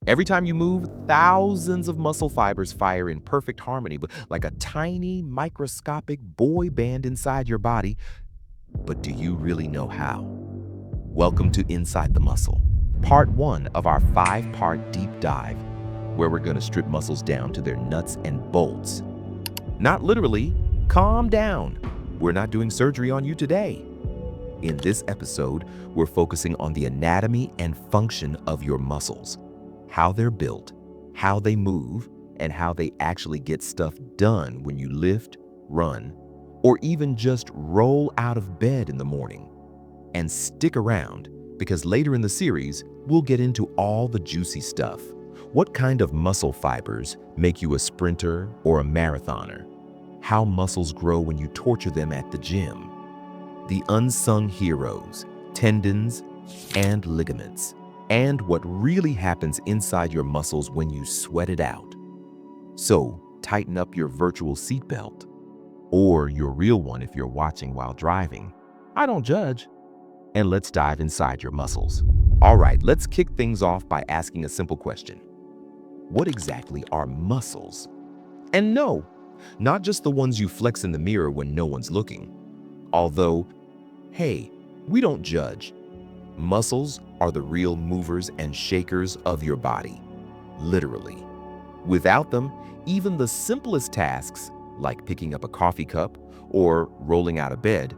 Every time you move, thousands of muscle fibers fire in perfect harmony, but like a tiny microscopic boy band inside your body. But do you really know how? Welcome to Inside the Muscle, part one of our 5-part deep dive, where we're going to strip muscles down to their nuts and bolts. Not literally, calm down. We're not doing surgery on you today. In this episode, we're focusing on the anatomy and function of your muscles, how they're built, how they move, and how they actually get stuff done when you lift, run, or even just roll out of bed in the morning. And stick around, because later in the series, we'll get into all the juicy stuff. What kind of muscle fibers make you a sprinter or a marathoner? How muscles grow when you torture them at the gym? The unsung heroes, tendons, and ligaments, and what really happens inside your muscles when you sweat it out. So, tighten up your virtual seatbelt, or your real one if you're watching while driving. I don't judge. And let's dive inside your muscles. All right, let's kick things off by asking a simple question. What exactly are muscles? And no, not just the ones you flex in the mirror when no one's looking. Although, hey, we don't judge. Muscles are the real movers and shakers of your body, literally. Without them, even the simplest tasks, like picking up a coffee cup or rolling out of bed,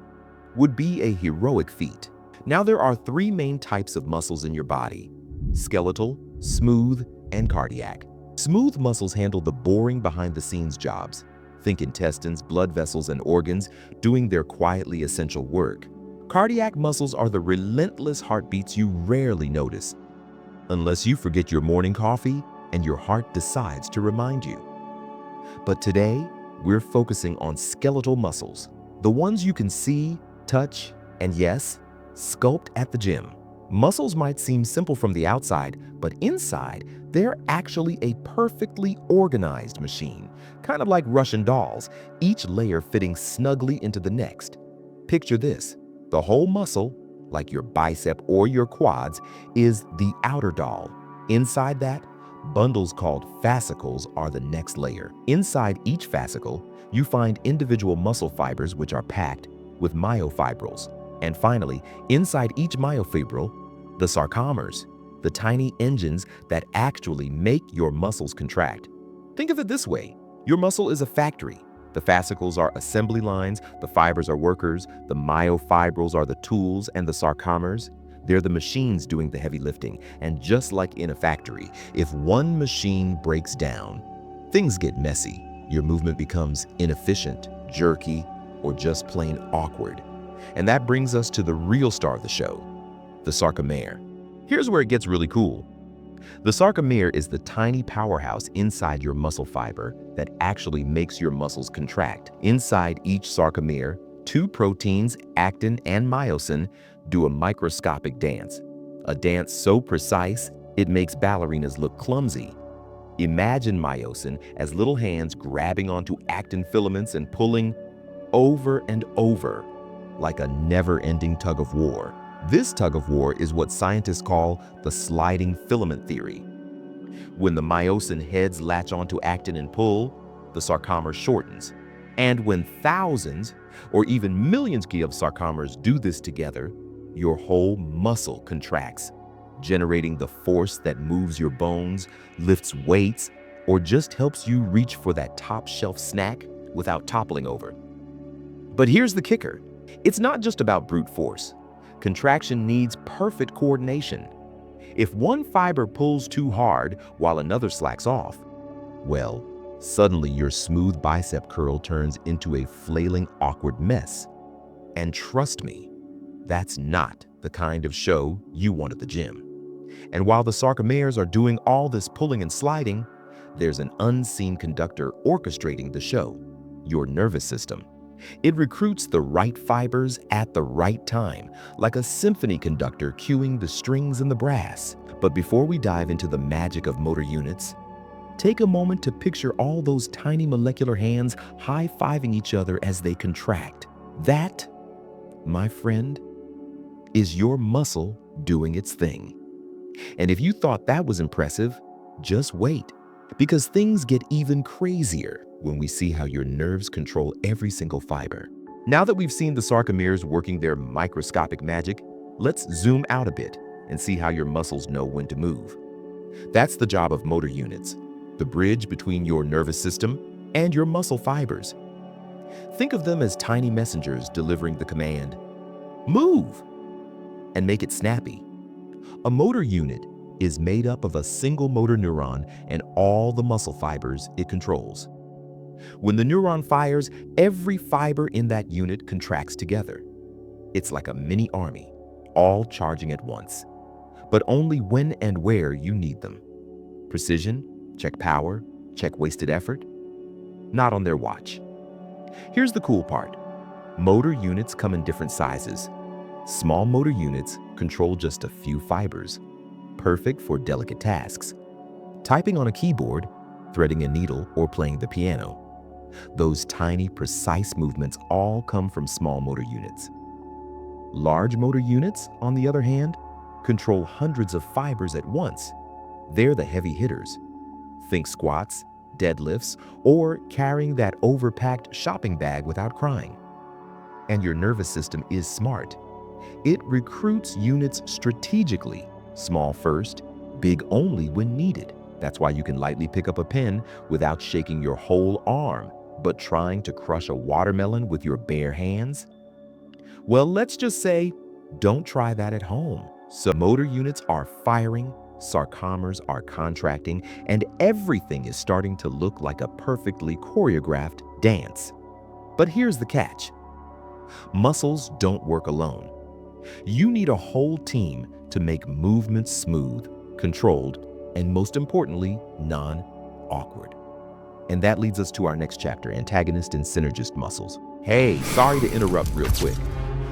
would be a heroic feat. Now, there are 3 main types of muscles in your body: skeletal, smooth, and cardiac. Smooth muscles handle the boring behind-the-scenes jobs. Think intestines, blood vessels, and organs doing their quietly essential work. Cardiac muscles are the relentless heartbeats you rarely notice, unless you forget your morning coffee and your heart decides to remind you. But today, we're focusing on skeletal muscles, the ones you can see, touch, and yes, sculpt at the gym. Muscles might seem simple from the outside, but inside, they're actually a perfectly organized machine, kind of like Russian dolls, each layer fitting snugly into the next. Picture this: the whole muscle, like your bicep or your quads, is the outer doll. Inside that, bundles called fascicles are the next layer. Inside each fascicle, you find individual muscle fibers which are packed with myofibrils. And finally, inside each myofibril, the sarcomeres, the tiny engines that actually make your muscles contract. Think of it this way: your muscle is a factory. The fascicles are assembly lines, the fibers are workers, the myofibrils are the tools, and the sarcomeres, they're the machines doing the heavy lifting. And just like in a factory, if one machine breaks down, things get messy. Your movement becomes inefficient, jerky, or just plain awkward. And that brings us to the real star of the show, the sarcomere. Here's where it gets really cool. The sarcomere is the tiny powerhouse inside your muscle fiber that actually makes your muscles contract. Inside each sarcomere, 2 proteins, actin and myosin, do a microscopic dance. A dance so precise, it makes ballerinas look clumsy. Imagine myosin as little hands grabbing onto actin filaments and pulling over and over, like a never-ending tug of war. This tug of war is what scientists call the sliding filament theory. When the myosin heads latch onto actin and pull, the sarcomer shortens. And when thousands or even millions of sarcomeres do this together, your whole muscle contracts, generating the force that moves your bones, lifts weights, or just helps you reach for that top-shelf snack without toppling over. But here's the kicker. It's not just about brute force. Contraction needs perfect coordination. If one fiber pulls too hard while another slacks off, well, suddenly your smooth bicep curl turns into a flailing, awkward mess. And trust me, that's not the kind of show you want at the gym. And while the sarcomeres are doing all this pulling and sliding, there's an unseen conductor orchestrating the show: your nervous system. It recruits the right fibers at the right time, like a symphony conductor cueing the strings and the brass. But before we dive into the magic of motor units, take a moment to picture all those tiny molecular hands high-fiving each other as they contract. That, my friend, is your muscle doing its thing. And if you thought that was impressive, Just wait, because things get even crazier when we see how your nerves control every single fiber. Now that we've seen the sarcomeres working their microscopic magic, let's zoom out a bit and see how your muscles know when to move. That's the job of motor units, the bridge between your nervous system and your muscle fibers. Think of them as tiny messengers delivering the command, "Move!" and make it snappy. A motor unit is made up of a single motor neuron and all the muscle fibers it controls. When the neuron fires, every fiber in that unit contracts together. It's like a mini army, all charging at once, but only when and where you need them. Precision, check power, check wasted effort, not on their watch. Here's the cool part. Motor units come in different sizes. Small motor units control just a few fibers, perfect for delicate tasks. Typing on a keyboard, threading a needle, or playing the piano. Those tiny, precise movements all come from small motor units. Large motor units, on the other hand, control hundreds of fibers at once. They're the heavy hitters. Think squats, deadlifts, or carrying that overpacked shopping bag without crying. And your nervous system is smart. It recruits units strategically, small first, big only when needed. That's why you can lightly pick up a pen without shaking your whole arm, but trying to crush a watermelon with your bare hands? Well, let's just say, don't try that at home. So motor units are firing, sarcomeres are contracting, and everything is starting to look like a perfectly choreographed dance. But here's the catch. Muscles don't work alone. You need a whole team to make movements smooth, controlled, and most importantly, non-awkward. And that leads us to our next chapter, antagonist and synergist muscles. Hey, sorry to interrupt real quick,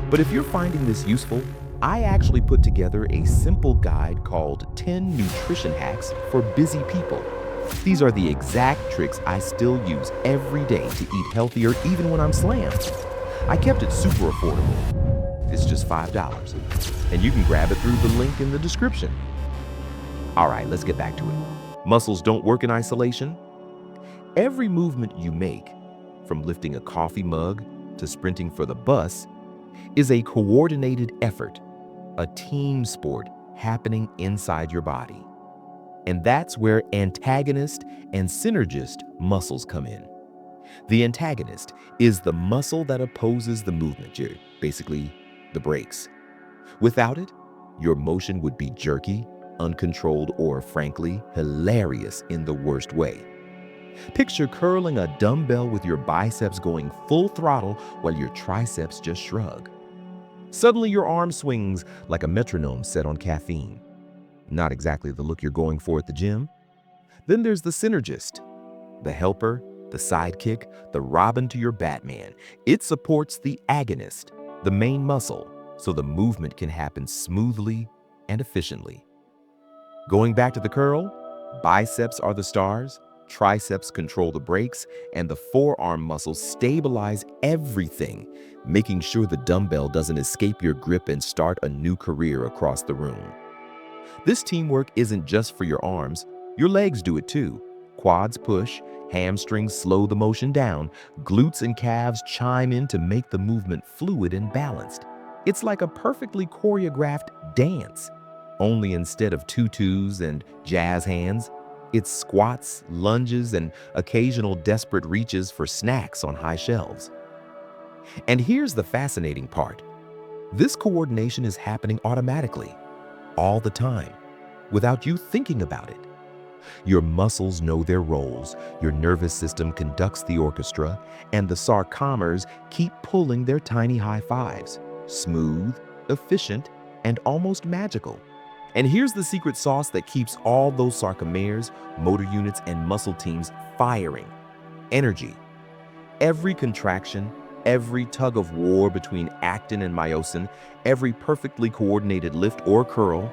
but if you're finding this useful, I actually put together a simple guide called 10 Nutrition Hacks for Busy People. These are the exact tricks I still use every day to eat healthier even when I'm slammed. I kept it super affordable. It's just $5, and you can grab it through the link in the description. All right, let's get back to it. Muscles don't work in isolation. Every movement you make, from lifting a coffee mug to sprinting for the bus, is a coordinated effort, a team sport happening inside your body. And that's where antagonist and synergist muscles come in. The antagonist is the muscle that opposes the movement, basically the brakes. Without it, your motion would be jerky, uncontrolled, or frankly, hilarious in the worst way. Picture curling a dumbbell with your biceps going full throttle while your triceps just shrug. Suddenly your arm swings like a metronome set on caffeine. Not exactly the look you're going for at the gym. Then there's the synergist, the helper, the sidekick, the Robin to your Batman. It supports the agonist, the main muscle, so the movement can happen smoothly and efficiently. Going back to the curl, biceps are the stars, triceps control the brakes, and the forearm muscles stabilize everything, making sure the dumbbell doesn't escape your grip and start a new career across the room. This teamwork isn't just for your arms, your legs do it too. Quads push, hamstrings slow the motion down, glutes and calves chime in to make the movement fluid and balanced. It's like a perfectly choreographed dance. Only instead of tutus and jazz hands, it's squats, lunges, and occasional desperate reaches for snacks on high shelves. And here's the fascinating part. This coordination is happening automatically, all the time, without you thinking about it. Your muscles know their roles, your nervous system conducts the orchestra, and the sarcomeres keep pulling their tiny high fives. Smooth, efficient, and almost magical. And here's the secret sauce that keeps all those sarcomeres, motor units, and muscle teams firing. Energy. Every contraction, every tug of war between actin and myosin, every perfectly coordinated lift or curl,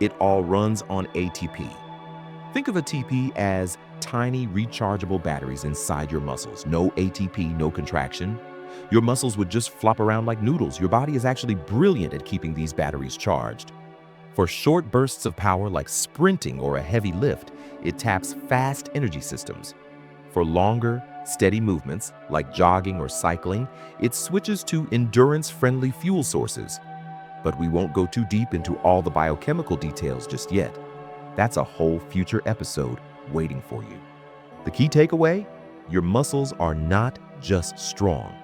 it all runs on ATP. Think of ATP as tiny rechargeable batteries inside your muscles. No ATP, no contraction. Your muscles would just flop around like noodles. Your body is actually brilliant at keeping these batteries charged. For short bursts of power like sprinting or a heavy lift, It taps fast energy systems. For longer, steady movements, like jogging or cycling, it switches to endurance-friendly fuel sources. But we won't go too deep into all the biochemical details just yet. That's a whole future episode waiting for you. The key takeaway? Your muscles are not just strong,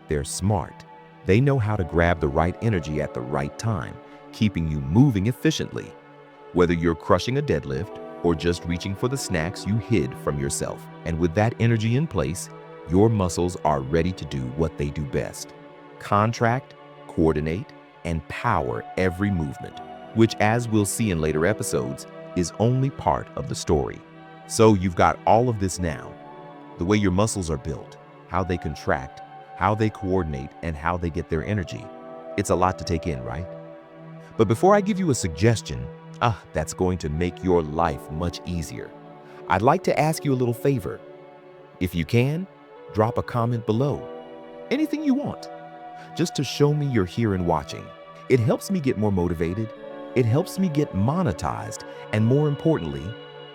they're smart. They know how to grab the right energy at the right time, keeping you moving efficiently. Whether you're crushing a deadlift or just reaching for the snacks you hid from yourself. And with that energy in place, your muscles are ready to do what they do best: contract, coordinate, and power every movement, which, as we'll see in later episodes, is only part of the story. So you've got all of this now: the way your muscles are built, how they contract, how they coordinate, and how they get their energy. It's a lot to take in, right? But before I give you a suggestion, that's going to make your life much easier, I'd like to ask you a little favor. If you can, drop a comment below. Anything you want, just to show me you're here and watching. It helps me get more motivated, it helps me get monetized, and more importantly,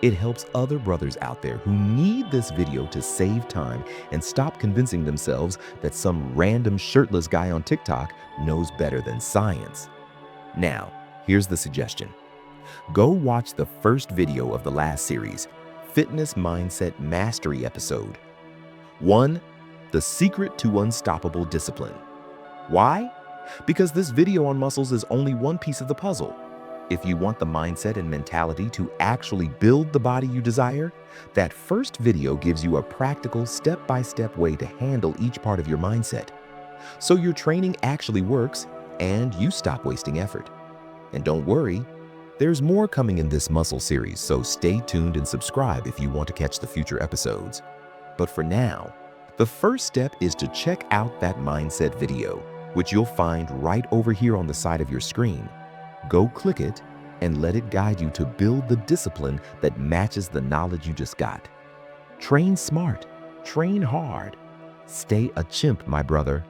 it helps other brothers out there who need this video to save time and stop convincing themselves that some random shirtless guy on TikTok knows better than science. Now, here's the suggestion. Go watch the first video of the last series, Fitness Mindset Mastery Episode 1, The Secret to Unstoppable Discipline. Why? Because this video on muscles is only one piece of the puzzle. If you want the mindset and mentality to actually build the body you desire, that first video gives you a practical step-by-step way to handle each part of your mindset, so your training actually works and you stop wasting effort. And don't worry, there's more coming in this muscle series, so stay tuned and subscribe if you want to catch the future episodes. But for now, the first step is to check out that mindset video, which you'll find right over here on the side of your screen. Go click it and let it guide you to build the discipline that matches the knowledge you just got. Train smart, train hard. Stay a chimp, my brother.